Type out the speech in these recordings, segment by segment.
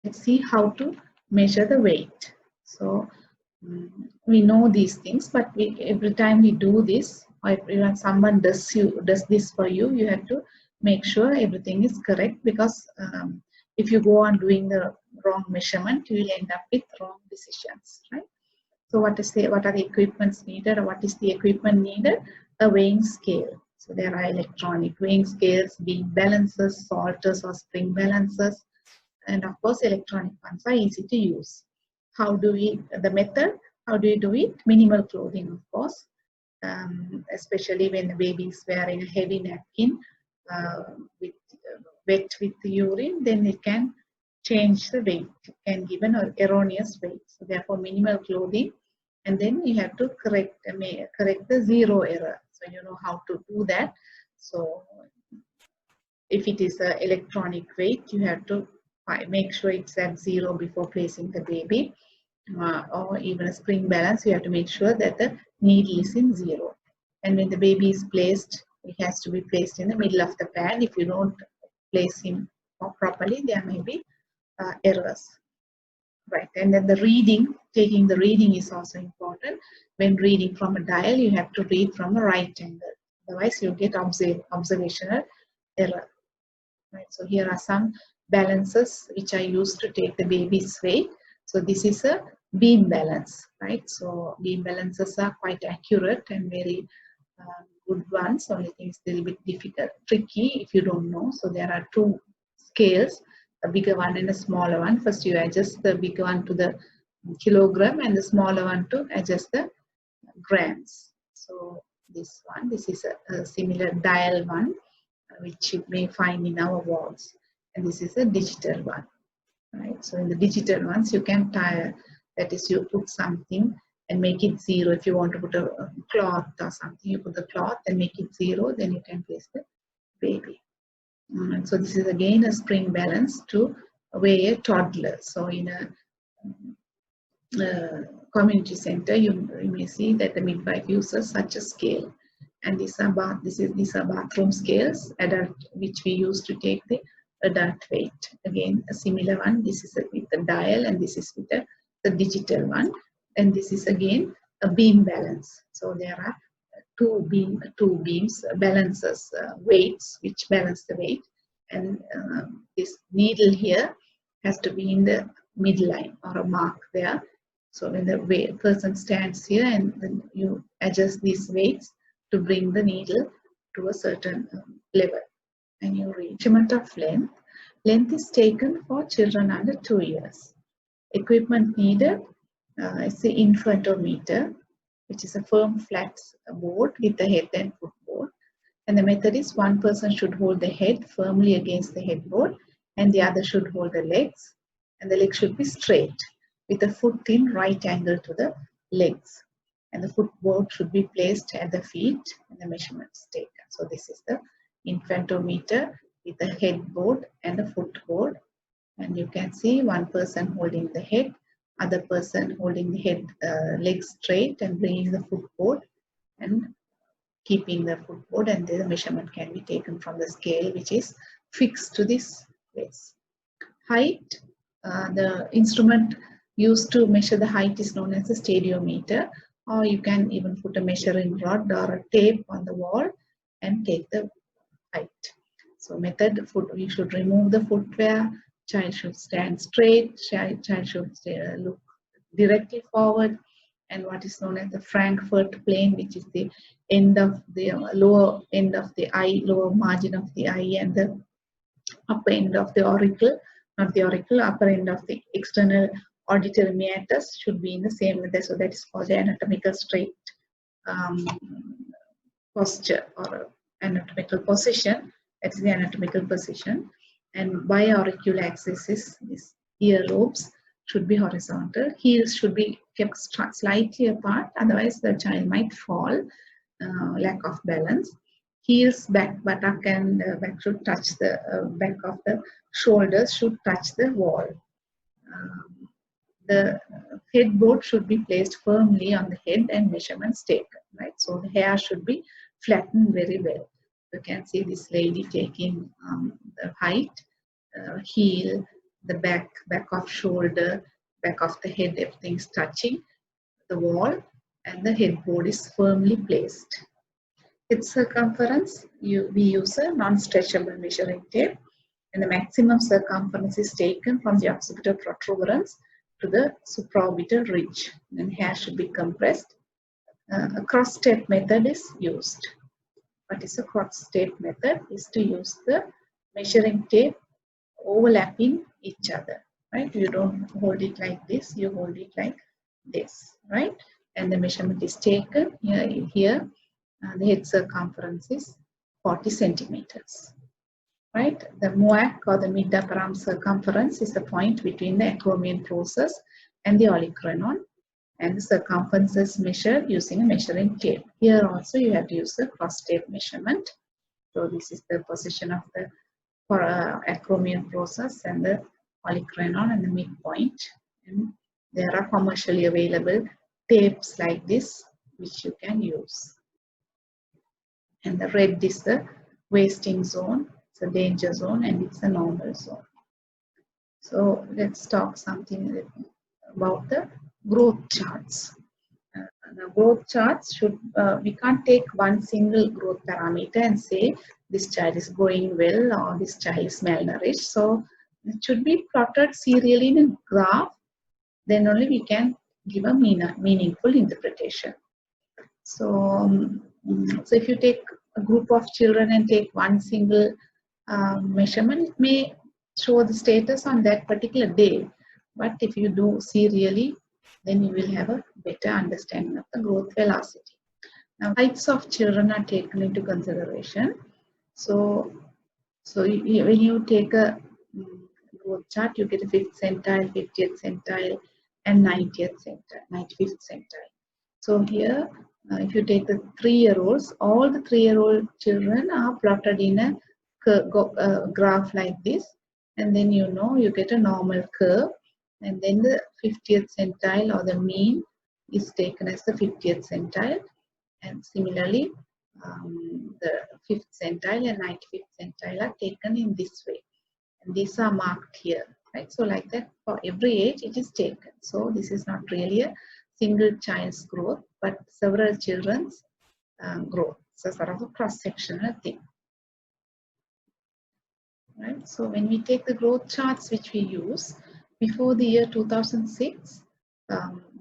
let's see how to measure the weight. So we know these things, but every time we do this, or when someone does this for you, you have to make sure everything is correct, because if you go on doing the wrong measurement, you will end up with wrong decisions, right? So what are the equipments needed, or what is the equipment needed? A weighing scale. So there are electronic weighing scales, beam balancers, salters or spring balancers, and of course electronic ones are easy to use. How do we, the method, how do you do it? Minimal clothing, of course, especially when the baby is wearing a heavy napkin wet with the urine, then it can change the weight, it can give an erroneous weight. So therefore minimal clothing, and then you have to correct the zero error. So you know how to do that. So if it is an electronic weight, you have to make sure it's at zero before placing the baby, or even a spring balance, you have to make sure that the needle is in zero. And when the baby is placed, it has to be placed in the middle of the pad. If you don't place him properly, there may be errors. Right, and then the reading, taking the reading is also important. When reading from a dial, you have to read from a right angle. Otherwise, you get observational error. Right, so here are some balances which I used to take the baby's weight. So this is a beam balance, right? So beam balances are quite accurate and very good ones. Only thing is a little bit difficult, tricky if you don't know. So there are two scales, a bigger one and a smaller one. First you adjust the bigger one to the kilogram and the smaller one to adjust the grams. So this is a similar dial one, which you may find in our walls, and this is a digital one, right? So in the digital ones you can tie, that is, you put something and make it zero. If you want to put a cloth or something, you put the cloth and make it zero, then you can place the baby. And so this is again a spring balance to weigh a toddler. So in a community center, you may see that the midwife uses such a scale. And these are bathroom scales, adult, which we use to take the adult weight. Again, a similar one. This is with the dial, and this is with the digital one. And this is again a beam balance. So there are two beams balances weights, which balance the weight. And this needle here has to be in the midline or a mark there. So when the person stands here, and then you adjust these weights to bring the needle to a certain level. And you read. Measurement of length. Length is taken for children under 2 years. Equipment needed is the INFANTOMETer, which is a firm flat board with a head and foot board. And the method is one person should hold the head firmly against the headboard, and the other should hold the legs, and the legs should be straight with the foot in right angle to the legs. And the footboard should be placed at the feet and the measurements taken. So this is the INFANTOMETer with the headboard and the footboard. And you can see one person holding the head, other person holding the head, legs straight and bringing the footboard and keeping the footboard, and the measurement can be taken from the scale which is fixed to this place. Height, the instrument used to measure the height is known as a stadiometer, or you can even put a measuring rod or a tape on the wall and take the height. So method, you should remove the footwear, child should stand straight, child should look directly forward, and what is known as the Frankfurt plane, which is the end of the lower end of the eye, lower margin of the eye, and the upper end of the auricle, not the auricle, upper end of the external auditory meatus should be in the same method. So that is called the anatomical straight posture or anatomical position. That is the anatomical position. And biauricular axis is this earlobes should be horizontal. Heels should be kept slightly apart, otherwise the child might fall, lack of balance. Heels, back, buttock and back should touch the back of the shoulders should touch the wall. The headboard should be placed firmly on the head and measurements taken, right? So the hair should be flattened very well. You can see this lady taking the height, heel, the back of shoulder, back of the head, everything's touching the wall, and the headboard is firmly placed. Its circumference, we use a non-stretchable measuring tape, and the maximum circumference is taken from the occipital protuberance to the supraorbital ridge. And hair should be compressed. A cross-step method is used. What is a cross-step method? Is to use the measuring tape overlapping each other, right? You don't hold it like this, you hold it like this, right? And the measurement is taken here. The head circumference is 40 centimeters, right? The MUAC, or the mid-upper arm circumference, is the point between the acromion process and the olecranon, and the circumference is measured using a measuring tape. Here also you have to use a cross-tape measurement. So this is the position of the acromion process and the olecranon and the midpoint. And there are commercially available tapes like this which you can use. And the red is the wasting zone, it's a danger zone, and it's a normal zone. So let's talk something about the growth charts. The growth charts should, we can't take one single growth parameter and say this child is growing well or this child is malnourished. So it should be plotted serially in a graph, then only we can give a meaningful interpretation. So, so if you take a group of children and take one single measurement, it may show the status on that particular day. But if you do serially, then you will have a better understanding of the growth velocity. Now, heights of children are taken into consideration. So when you take a growth chart, you get a 5th centile, 50th centile, and 90th centile, 95th centile. So here, if you take the 3-year-olds, all the 3-year-old children are plotted in a graph like this, and then you get a normal curve, and then the 50th centile or the mean is taken as the 50th centile, and similarly the 5th centile and 95th centile are taken in this way, and these are marked here, right? So like that, for every age it is taken. So this is not really a single child's growth, but several children's growth. So sort of a cross-sectional thing, right? So when we take the growth charts which we use, before the year 2006,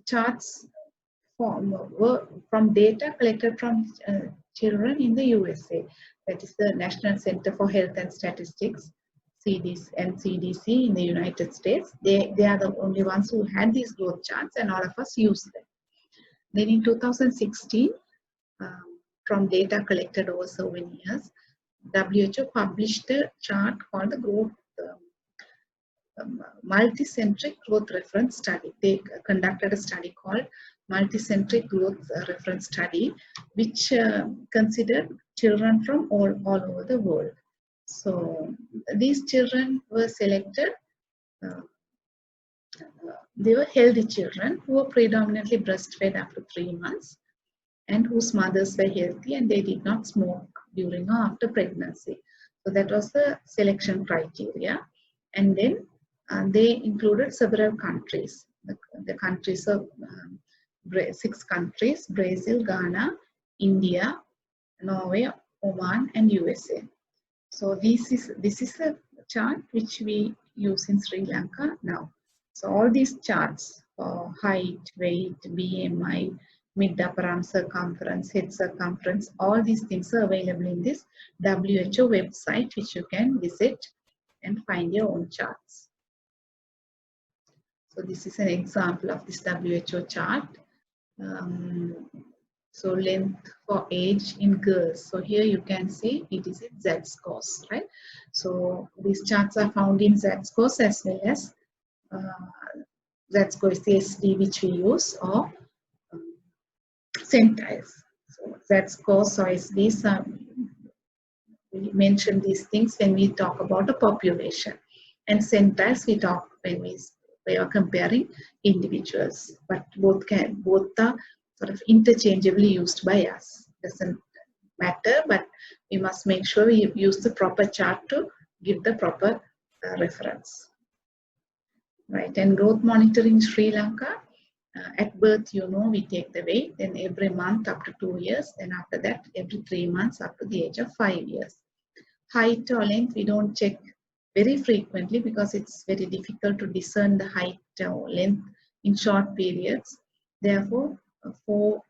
charts were from data collected from children in the USA. That is the National Center for Health and Statistics, CDC, and CDC in the United States. They are the only ones who had these growth charts, and all of us use them. Then in 2016, from data collected over so many years, WHO published a chart called the growth multicentric growth reference study. They conducted a study called multicentric growth reference study, which considered children from all over the world. So these children were selected. They were healthy children who were predominantly breastfed up to 3 months, and whose mothers were healthy and they did not smoke during or after pregnancy. So that was the selection criteria. And then they included several countries. The countries of 6 countries: Brazil, Ghana, India, Norway, Oman, and USA. So this is a chart which we use in Sri Lanka now. So all these charts for height, weight, BMI, mid-upper arm circumference, head circumference, all these things are available in this WHO website, which you can visit and find your own charts. So this is an example of this WHO chart. So length for age in girls. So here you can see it is in Z-scores, right? So these charts are found in Z-scores as well as Z-score is the SD which we use, or centiles. So Z-scores or SDs, we mention these things when we talk about a population, and centiles we talk when we are comparing individuals. But both are sort of interchangeably used by us. Doesn't matter, but we must make sure we use the proper chart to give the proper reference. Right, and growth monitoring in Sri Lanka. At birth, we take the weight, then every month up to 2 years, then after that, every 3 months up to the age of 5 years. Height or length, we don't check very frequently because it's very difficult to discern the height or length in short periods. Therefore, 4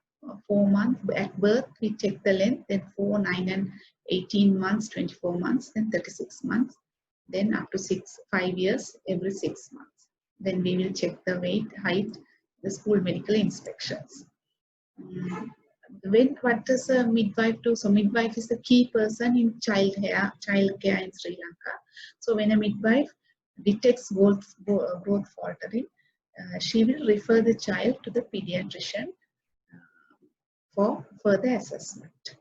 months at birth, we check the length, then 4, 9, and 18 months, 24 months, then 36 months, then up to 5 years, every 6 months. Then we will check the weight, height, the school medical inspections. What does a midwife do? So midwife is the key person in child care in Sri Lanka. So when a midwife detects growth faltering, she will refer the child to the pediatrician for further assessment.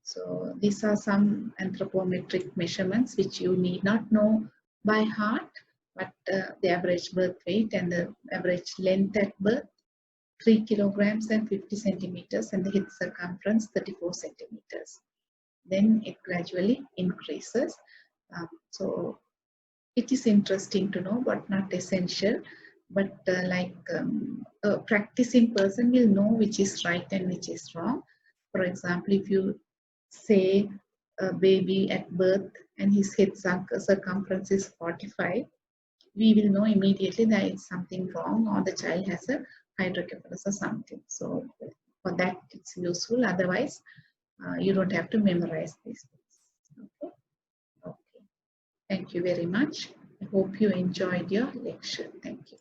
So these are some anthropometric measurements which you need not know by heart, but the average birth weight and the average length at birth, 3 kilograms and 50 centimeters, and the hip circumference 34 centimeters. Then it gradually increases. So it is interesting to know, but not essential. But a practicing person will know which is right and which is wrong. For example, if you say a baby at birth and his head circumference is 45, we will know immediately that it's something wrong or the child has a hydrocephalus or something. So for that it's useful. Otherwise, you don't have to memorize these things. Okay. Okay. Thank you very much. I hope you enjoyed your lecture. Thank you.